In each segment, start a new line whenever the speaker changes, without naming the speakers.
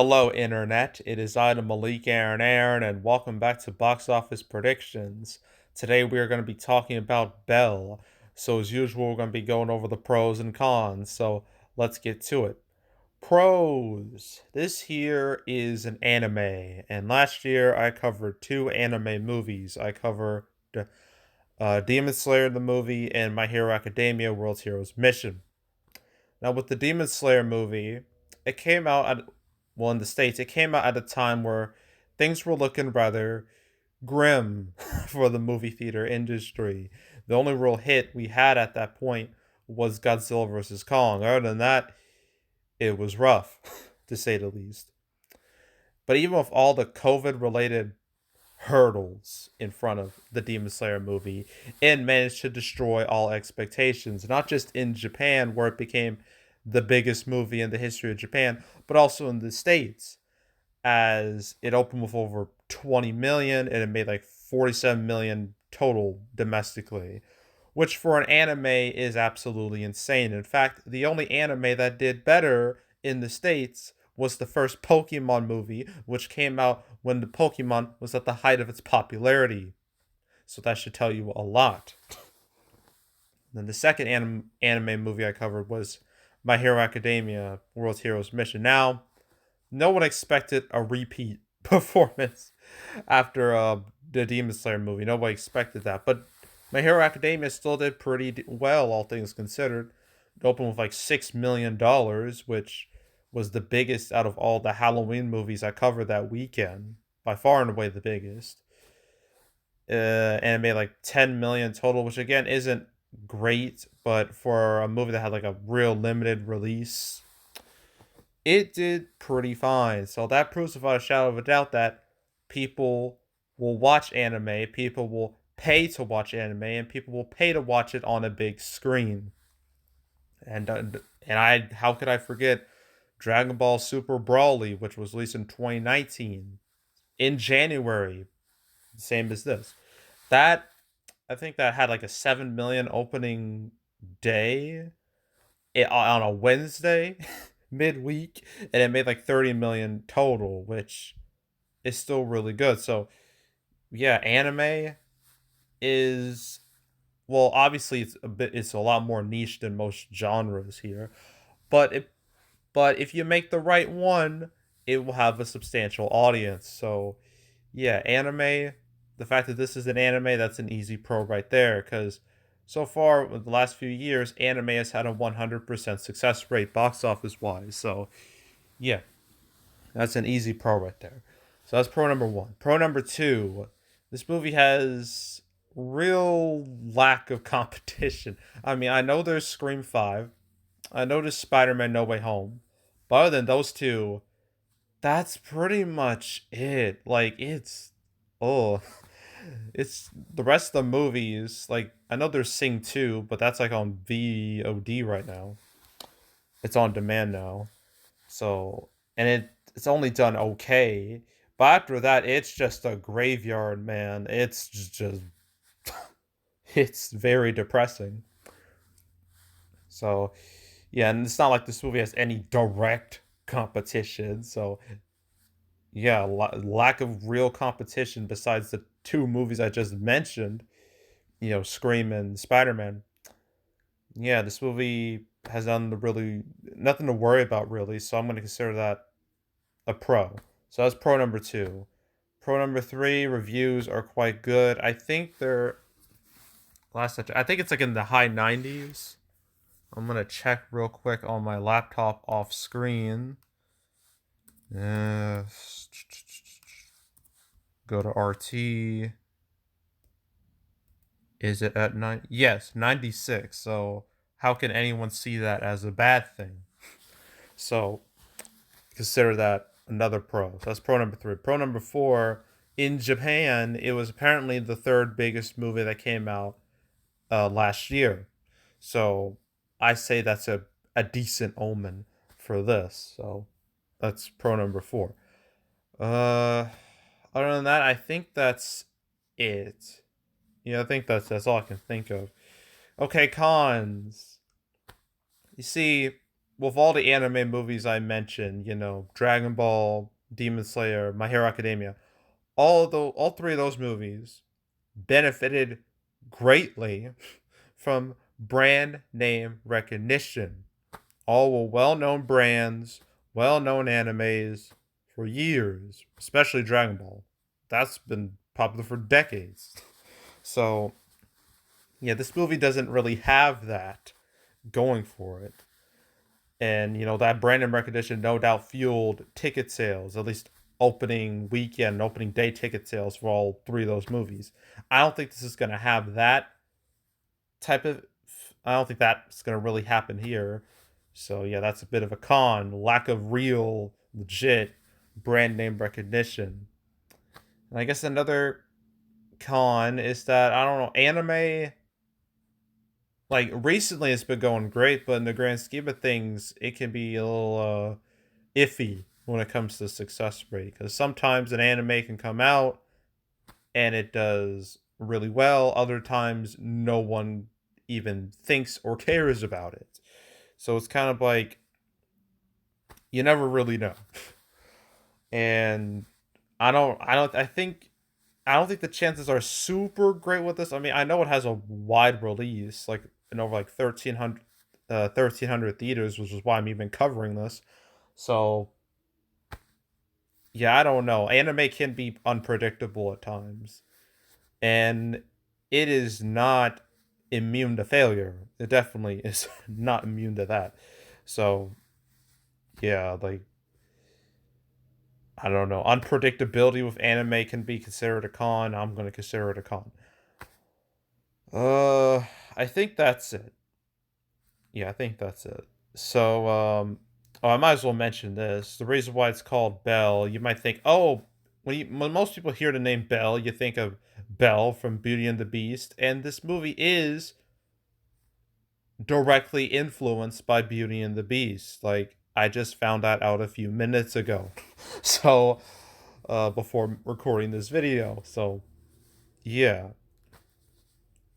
Hello, Internet. It is I, the Malik Aaron, and welcome back to Box Office Predictions. Today we are going to be talking about Belle. So, as usual, we're going to be going over the pros and cons. So, let's get to it. Pros. This here is an anime, and last year I covered two anime movies. I covered Demon Slayer the movie and My Hero Academia World's Heroes Mission. Now, with the Demon Slayer movie, it came out in the States, it came out at a time where things were looking rather grim for the movie theater industry. The only real hit we had at that point was Godzilla vs. Kong. Other than that, it was rough, to say the least. But even with all the COVID related hurdles in front of the Demon Slayer movie, it managed to destroy all expectations, not just in Japan, where it became the biggest movie in the history of Japan, but also in the States, as it opened with over 20 million and it made like 47 million total domestically, which for an anime is absolutely insane. In fact, the only anime that did better in the States was the first Pokemon movie, which came out when the Pokemon was at the height of its popularity. So that should tell you a lot. Then the second anime movie I covered was My Hero Academia World's Heroes Mission. Now, no one expected a repeat performance after the Demon Slayer movie. Nobody expected that. But My Hero Academia still did pretty well, all things considered. It opened with like $6 million, which was the biggest out of all the Halloween movies I covered that weekend. By far and away the biggest. And it made like 10 million total, which again isn't great, but for a movie that had like a real limited release, it did pretty fine. So that proves without a shadow of a doubt that people will watch anime, people will pay to watch anime, and people will pay to watch it on a big screen. And how could I forget Dragon Ball Super Broly, which was released in 2019 in January, same as this. That I think that had like a 7 million opening day on a Wednesday midweek, and it made like 30 million total, which is still really good. So yeah, anime is, well, obviously it's a lot more niche than most genres here, but if you make the right one, it will have a substantial audience. So yeah, anime. The fact that this is an anime, that's an easy pro right there. Because so far, in the last few years, anime has had a 100% success rate box office wise. So yeah, that's an easy pro right there. So that's pro number one. Pro number two, this movie has real lack of competition. I mean, I know there's Scream 5, I know there's Spider Man No Way Home, but other than those two, that's pretty much it. Like, oh, it's the rest of the movies. Like, I know there's Sing 2, but that's like on VOD right now. It's on demand now. So, and it's only done okay. But after that, it's just a graveyard, man. It's just it's very depressing. So, yeah, and it's not like this movie has any direct competition. So, yeah, lack of real competition besides the two movies I just mentioned, Scream and Spider Man. Yeah, this movie has done the really nothing to worry about really, so I'm going to consider that a pro. So that's pro number two. Pro number three, reviews are quite good. I think they're I think it's like in the high 90s. I'm gonna check real quick on my laptop off screen. Uh, Go to RT. Is it at nine? Yes, 96. So how can anyone see that as a bad thing? So consider that another pro. So that's pro number three. Pro number four, in Japan, it was apparently the third biggest movie that came out last year. So I say that's a decent omen for this. So that's pro number four. Uh, Other than that, I think that's it. Yeah, I think that's all I can think of. Okay, cons. You see, with all the anime movies I mentioned, Dragon Ball, Demon Slayer, My Hero Academia, all three of those movies benefited greatly from brand name recognition. All were well-known brands, well-known animes for years, especially Dragon Ball. That's been popular for decades. So, yeah, this movie doesn't really have that going for it. And, that brand name recognition no doubt fueled ticket sales, at least opening weekend, opening day ticket sales for all three of those movies. I don't think this is going to have that type of. I don't think that's going to really happen here. So, yeah, that's a bit of a con. Lack of real, legit brand name recognition. And I guess another con is that, I don't know, anime, like, recently it's been going great, but in the grand scheme of things, it can be a little iffy when it comes to success rate. Because sometimes an anime can come out and it does really well, other times, no one even thinks or cares about it. So it's kind of like, you never really know. And I don't think the chances are super great with this. I mean, I know it has a wide release, like in over like 1300 theaters, which is why I'm even covering this. So, yeah, I don't know. Anime can be unpredictable at times, and it is not immune to failure. It definitely is not immune to that. So, yeah, like, I don't know. Unpredictability with anime can be considered a con. I'm going to consider it a con. Uh, I think that's it. Yeah, I think that's it. So, I might as well mention this. The reason why it's called Belle, you might think, oh, when most people hear the name Belle, you think of Belle from Beauty and the Beast, and this movie is directly influenced by Beauty and the Beast. Like, I just found that out a few minutes ago. So, before recording this video. So, yeah.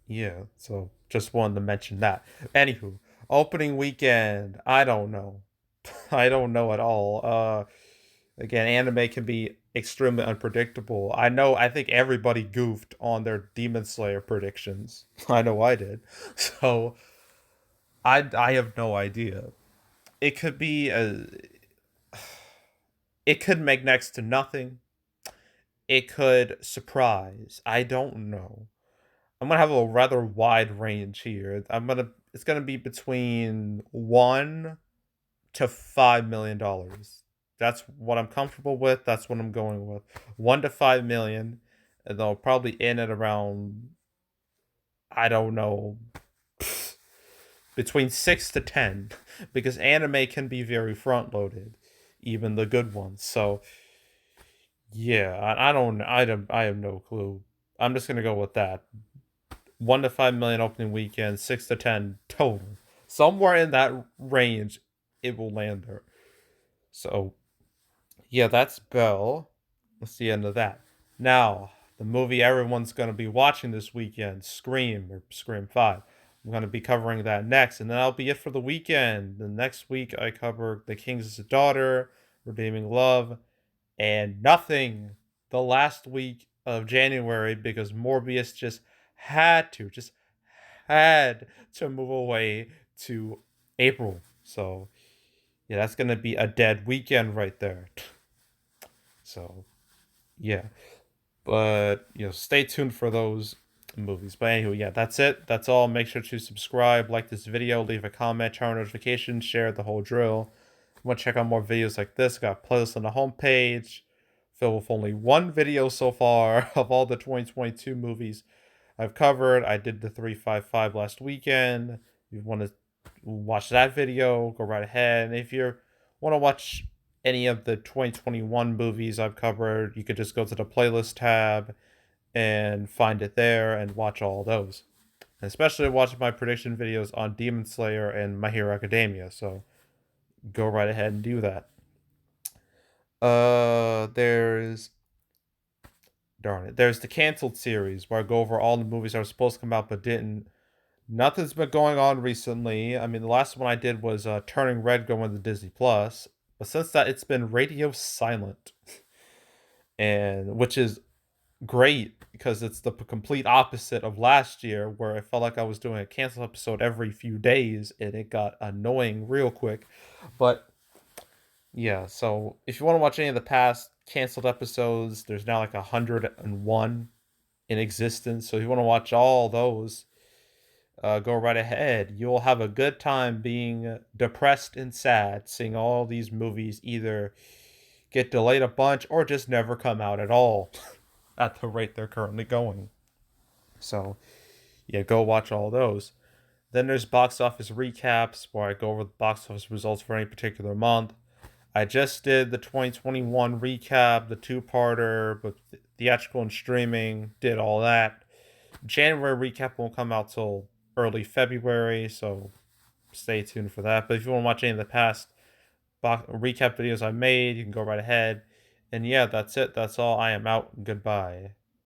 Yeah, so just wanted to mention that. Anywho, opening weekend, I don't know. I don't know at all. Again, anime can be extremely unpredictable. I think everybody goofed on their Demon Slayer predictions. I know I did. So, I have no idea. It could be a it could make next to nothing. It could surprise. I don't know. I'm gonna have a rather wide range here. It's gonna be between $1 to $5 million. That's what I'm comfortable with. That's what I'm going with. 1 to 5 million, and they'll probably end at around, I don't know, between 6 to 10, because anime can be very front loaded, even the good ones. So yeah, I have no clue. I'm just gonna go with that. 1 to 5 million opening weekend, 6 to 10 total. Somewhere in that range, it will land there. So, yeah, that's Belle. That's the end of that. Now, the movie everyone's going to be watching this weekend, Scream or Scream 5. I'm going to be covering that next, and then that'll be it for the weekend. The next week, I cover The King's Daughter, Redeeming Love, and nothing the last week of January because Morbius just had to move away to April. So, yeah, that's going to be a dead weekend right there. So, yeah. But, stay tuned for those movies. But anyway, yeah, that's it. That's all. Make sure to subscribe, like this video, leave a comment, turn on notifications, share the whole drill. Want to check out more videos like this? Got playlists on the homepage. Filled with only one video so far of all the 2022 movies I've covered. I did the 355 last weekend. If you want to watch that video, go right ahead. And if you want to watch any of the 2021 movies I've covered, you could just go to the playlist tab and find it there and watch all those. And especially watching my prediction videos on Demon Slayer and My Hero Academia. So go right ahead and do that. There's darn it. There's the canceled series where I go over all the movies that were supposed to come out but didn't. Nothing's been going on recently. I mean, the last one I did was Turning Red going to Disney Plus, but since that, it's been radio silent, and which is great because it's the complete opposite of last year, where I felt like I was doing a cancel episode every few days, and it got annoying real quick. But yeah, so if you want to watch any of the past canceled episodes, there's now like 101 in existence. So if you want to watch all those, go right ahead. You'll have a good time being depressed and sad, seeing all these movies either get delayed a bunch or just never come out at all at the rate they're currently going. So, yeah, go watch all those. Then there's box office recaps where I go over the box office results for any particular month. I just did the 2021 recap, the two-parter with theatrical and streaming, did all that. January recap won't come out till early February, so stay tuned for that. But if you want to watch any of the past recap videos I made, you can go right ahead. And yeah, that's it. That's all. I am out. Goodbye.